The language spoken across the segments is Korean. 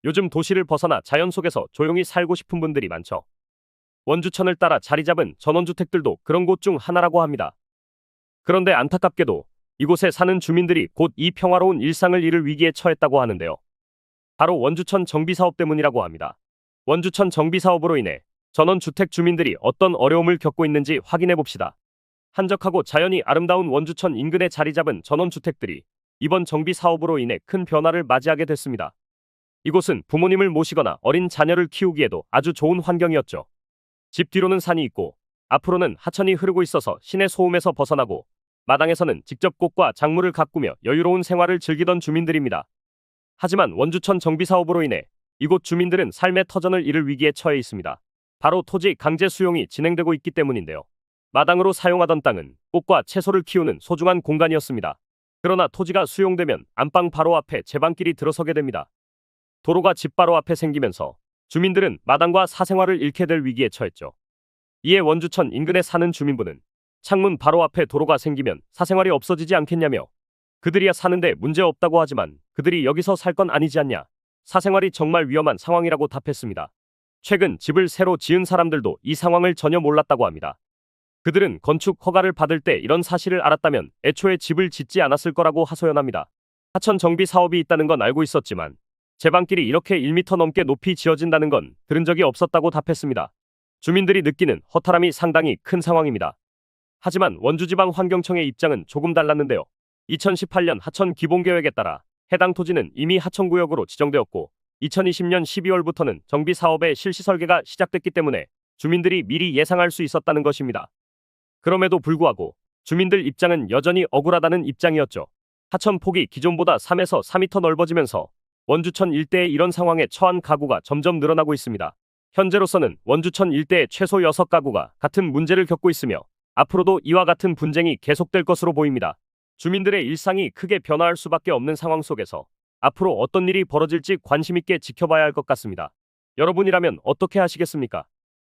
요즘 도시를 벗어나 자연 속에서 조용히 살고 싶은 분들이 많죠. 원주천을 따라 자리 잡은 전원주택들도 그런 곳 중 하나라고 합니다. 그런데 안타깝게도 이곳에 사는 주민들이 곧 이 평화로운 일상을 잃을 위기에 처했다고 하는데요. 바로 원주천 정비사업 때문이라고 합니다. 원주천 정비사업으로 인해 전원주택 주민들이 어떤 어려움을 겪고 있는지 확인해 봅시다. 한적하고 자연이 아름다운 원주천 인근에 자리 잡은 전원주택들이 이번 정비사업으로 인해 큰 변화를 맞이하게 됐습니다. 이곳은 부모님을 모시거나 어린 자녀를 키우기에도 아주 좋은 환경이었죠. 집 뒤로는 산이 있고 앞으로는 하천이 흐르고 있어서 시내 소음에서 벗어나고 마당에서는 직접 꽃과 작물을 가꾸며 여유로운 생활을 즐기던 주민들입니다. 하지만 원주천 정비사업으로 인해 이곳 주민들은 삶의 터전을 잃을 위기에 처해 있습니다. 바로 토지 강제 수용이 진행되고 있기 때문인데요. 마당으로 사용하던 땅은 꽃과 채소를 키우는 소중한 공간이었습니다. 그러나 토지가 수용되면 안방 바로 앞에 제방길이 들어서게 됩니다. 도로가 집 바로 앞에 생기면서 주민들은 마당과 사생활을 잃게 될 위기에 처했죠. 이에 원주천 인근에 사는 주민분은 창문 바로 앞에 도로가 생기면 사생활이 없어지지 않겠냐며 그들이야 사는데 문제 없다고 하지만 그들이 여기서 살 건 아니지 않냐. 사생활이 정말 위험한 상황이라고 답했습니다. 최근 집을 새로 지은 사람들도 이 상황을 전혀 몰랐다고 합니다. 그들은 건축 허가를 받을 때 이런 사실을 알았다면 애초에 집을 짓지 않았을 거라고 하소연합니다. 하천 정비 사업이 있다는 건 알고 있었지만 제방길이 이렇게 1m 넘게 높이 지어진다는 건 들은 적이 없었다고 답했습니다. 주민들이 느끼는 허탈함이 상당히 큰 상황입니다. 하지만 원주지방환경청의 입장은 조금 달랐는데요. 2018년 하천 기본계획에 따라 해당 토지는 이미 하천구역으로 지정되었고 2020년 12월부터는 정비사업의 실시 설계가 시작됐기 때문에 주민들이 미리 예상할 수 있었다는 것입니다. 그럼에도 불구하고 주민들 입장은 여전히 억울하다는 입장이었죠. 하천 폭이 기존보다 3에서 4m 넓어지면서 원주천 일대의 이런 상황에 처한 가구가 점점 늘어나고 있습니다. 현재로서는 원주천 일대의 최소 6가구가 같은 문제를 겪고 있으며 앞으로도 이와 같은 분쟁이 계속될 것으로 보입니다. 주민들의 일상이 크게 변화할 수밖에 없는 상황 속에서 앞으로 어떤 일이 벌어질지 관심 있게 지켜봐야 할 것 같습니다. 여러분이라면 어떻게 하시겠습니까?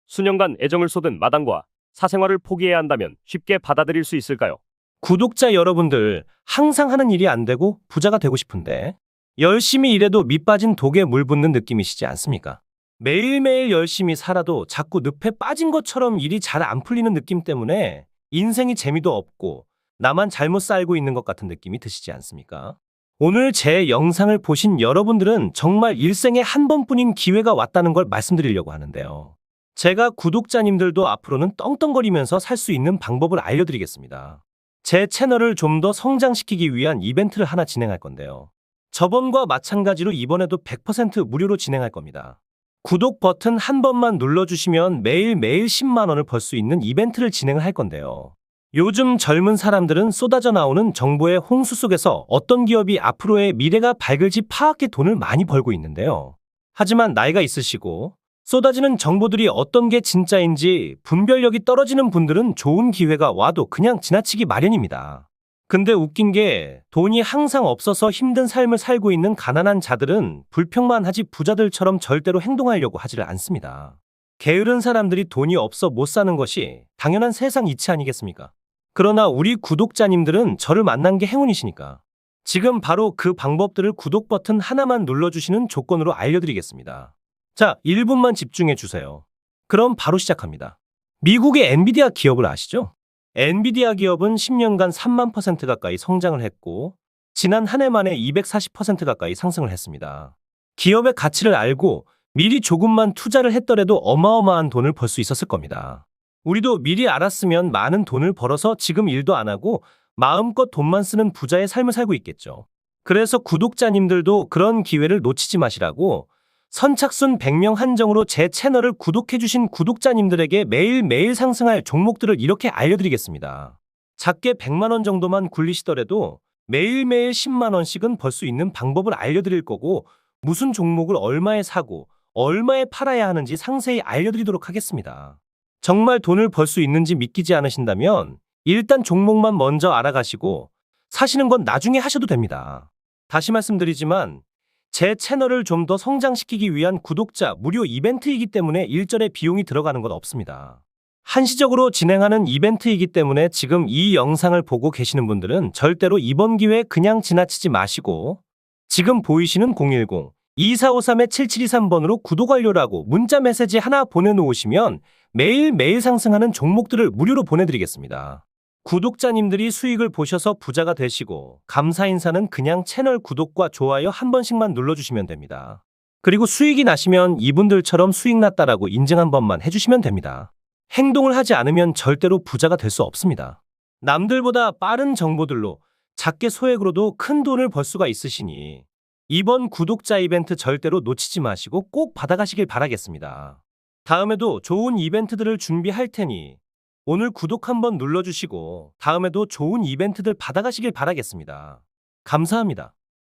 수년간 애정을 쏟은 마당과 사생활을 포기해야 한다면 쉽게 받아들일 수 있을까요? 구독자 여러분들, 항상 하는 일이 안 되고 부자가 되고 싶은데 열심히 일해도 밑 빠진 독에 물 붓는 느낌이시지 않습니까? 매일매일 열심히 살아도 자꾸 늪에 빠진 것처럼 일이 잘 안 풀리는 느낌 때문에 인생이 재미도 없고 나만 잘못 살고 있는 것 같은 느낌이 드시지 않습니까? 오늘 제 영상을 보신 여러분들은 정말 일생에 한 번뿐인 기회가 왔다는 걸 말씀드리려고 하는데요. 제가 구독자님들도 앞으로는 떵떵거리면서 살 수 있는 방법을 알려드리겠습니다. 제 채널을 좀 더 성장시키기 위한 이벤트를 하나 진행할 건데요. 저번과 마찬가지로 이번에도 100% 무료로 진행할 겁니다. 구독 버튼 한 번만 눌러주시면 매일매일 10만 원을 벌 수 있는 이벤트를 진행을 할 건데요. 요즘 젊은 사람들은 쏟아져 나오는 정보의 홍수 속에서 어떤 기업이 앞으로의 미래가 밝을지 파악해 돈을 많이 벌고 있는데요. 하지만 나이가 있으시고 쏟아지는 정보들이 어떤 게 진짜인지 분별력이 떨어지는 분들은 좋은 기회가 와도 그냥 지나치기 마련입니다. 근데 웃긴 게 돈이 항상 없어서 힘든 삶을 살고 있는 가난한 자들은 불평만 하지 부자들처럼 절대로 행동하려고 하지를 않습니다. 게으른 사람들이 돈이 없어 못 사는 것이 당연한 세상 이치 아니겠습니까? 그러나 우리 구독자님들은 저를 만난 게 행운이시니까 지금 바로 그 방법들을 구독 버튼 하나만 눌러주시는 조건으로 알려드리겠습니다. 자, 1분만 집중해 주세요. 그럼 바로 시작합니다. 미국의 엔비디아 기업을 아시죠? 엔비디아 기업은 10년간 3만 % 가까이 성장을 했고 지난 한 해 만에 240% 가까이 상승을 했습니다. 기업의 가치를 알고 미리 조금만 투자를 했더라도 어마어마한 돈을 벌 수 있었을 겁니다. 우리도 미리 알았으면 많은 돈을 벌어서 지금 일도 안 하고 마음껏 돈만 쓰는 부자의 삶을 살고 있겠죠. 그래서 구독자님들도 그런 기회를 놓치지 마시라고 선착순 100명 한정으로 제 채널을 구독해주신 구독자님들에게 매일매일 상승할 종목들을 이렇게 알려드리겠습니다. 작게 100만 원 정도만 굴리시더라도 매일매일 10만 원씩은 벌 수 있는 방법을 알려드릴 거고 무슨 종목을 얼마에 사고 얼마에 팔아야 하는지 상세히 알려드리도록 하겠습니다. 정말 돈을 벌 수 있는지 믿기지 않으신다면 일단 종목만 먼저 알아가시고 사시는 건 나중에 하셔도 됩니다. 다시 말씀드리지만 제 채널을 좀 더 성장시키기 위한 구독자 무료 이벤트이기 때문에 일절의 비용이 들어가는 건 없습니다. 한시적으로 진행하는 이벤트이기 때문에 지금 이 영상을 보고 계시는 분들은 절대로 이번 기회 그냥 지나치지 마시고 지금 보이시는 2453-7723번으로 구독 완료라고 문자 메시지 하나 보내놓으시면 매일매일 상승하는 종목들을 무료로 보내드리겠습니다. 구독자님들이 수익을 보셔서 부자가 되시고 감사 인사는 그냥 채널 구독과 좋아요 한 번씩만 눌러주시면 됩니다. 그리고 수익이 나시면 이분들처럼 수익 났다라고 인증 한 번만 해주시면 됩니다. 행동을 하지 않으면 절대로 부자가 될 수 없습니다. 남들보다 빠른 정보들로 작게 소액으로도 큰 돈을 벌 수가 있으시니 이번 구독자 이벤트 절대로 놓치지 마시고 꼭 받아가시길 바라겠습니다. 다음에도 좋은 이벤트들을 준비할 테니 오늘 구독 한번 눌러주시고 다음에도 좋은 이벤트들 받아가시길 바라겠습니다. 감사합니다.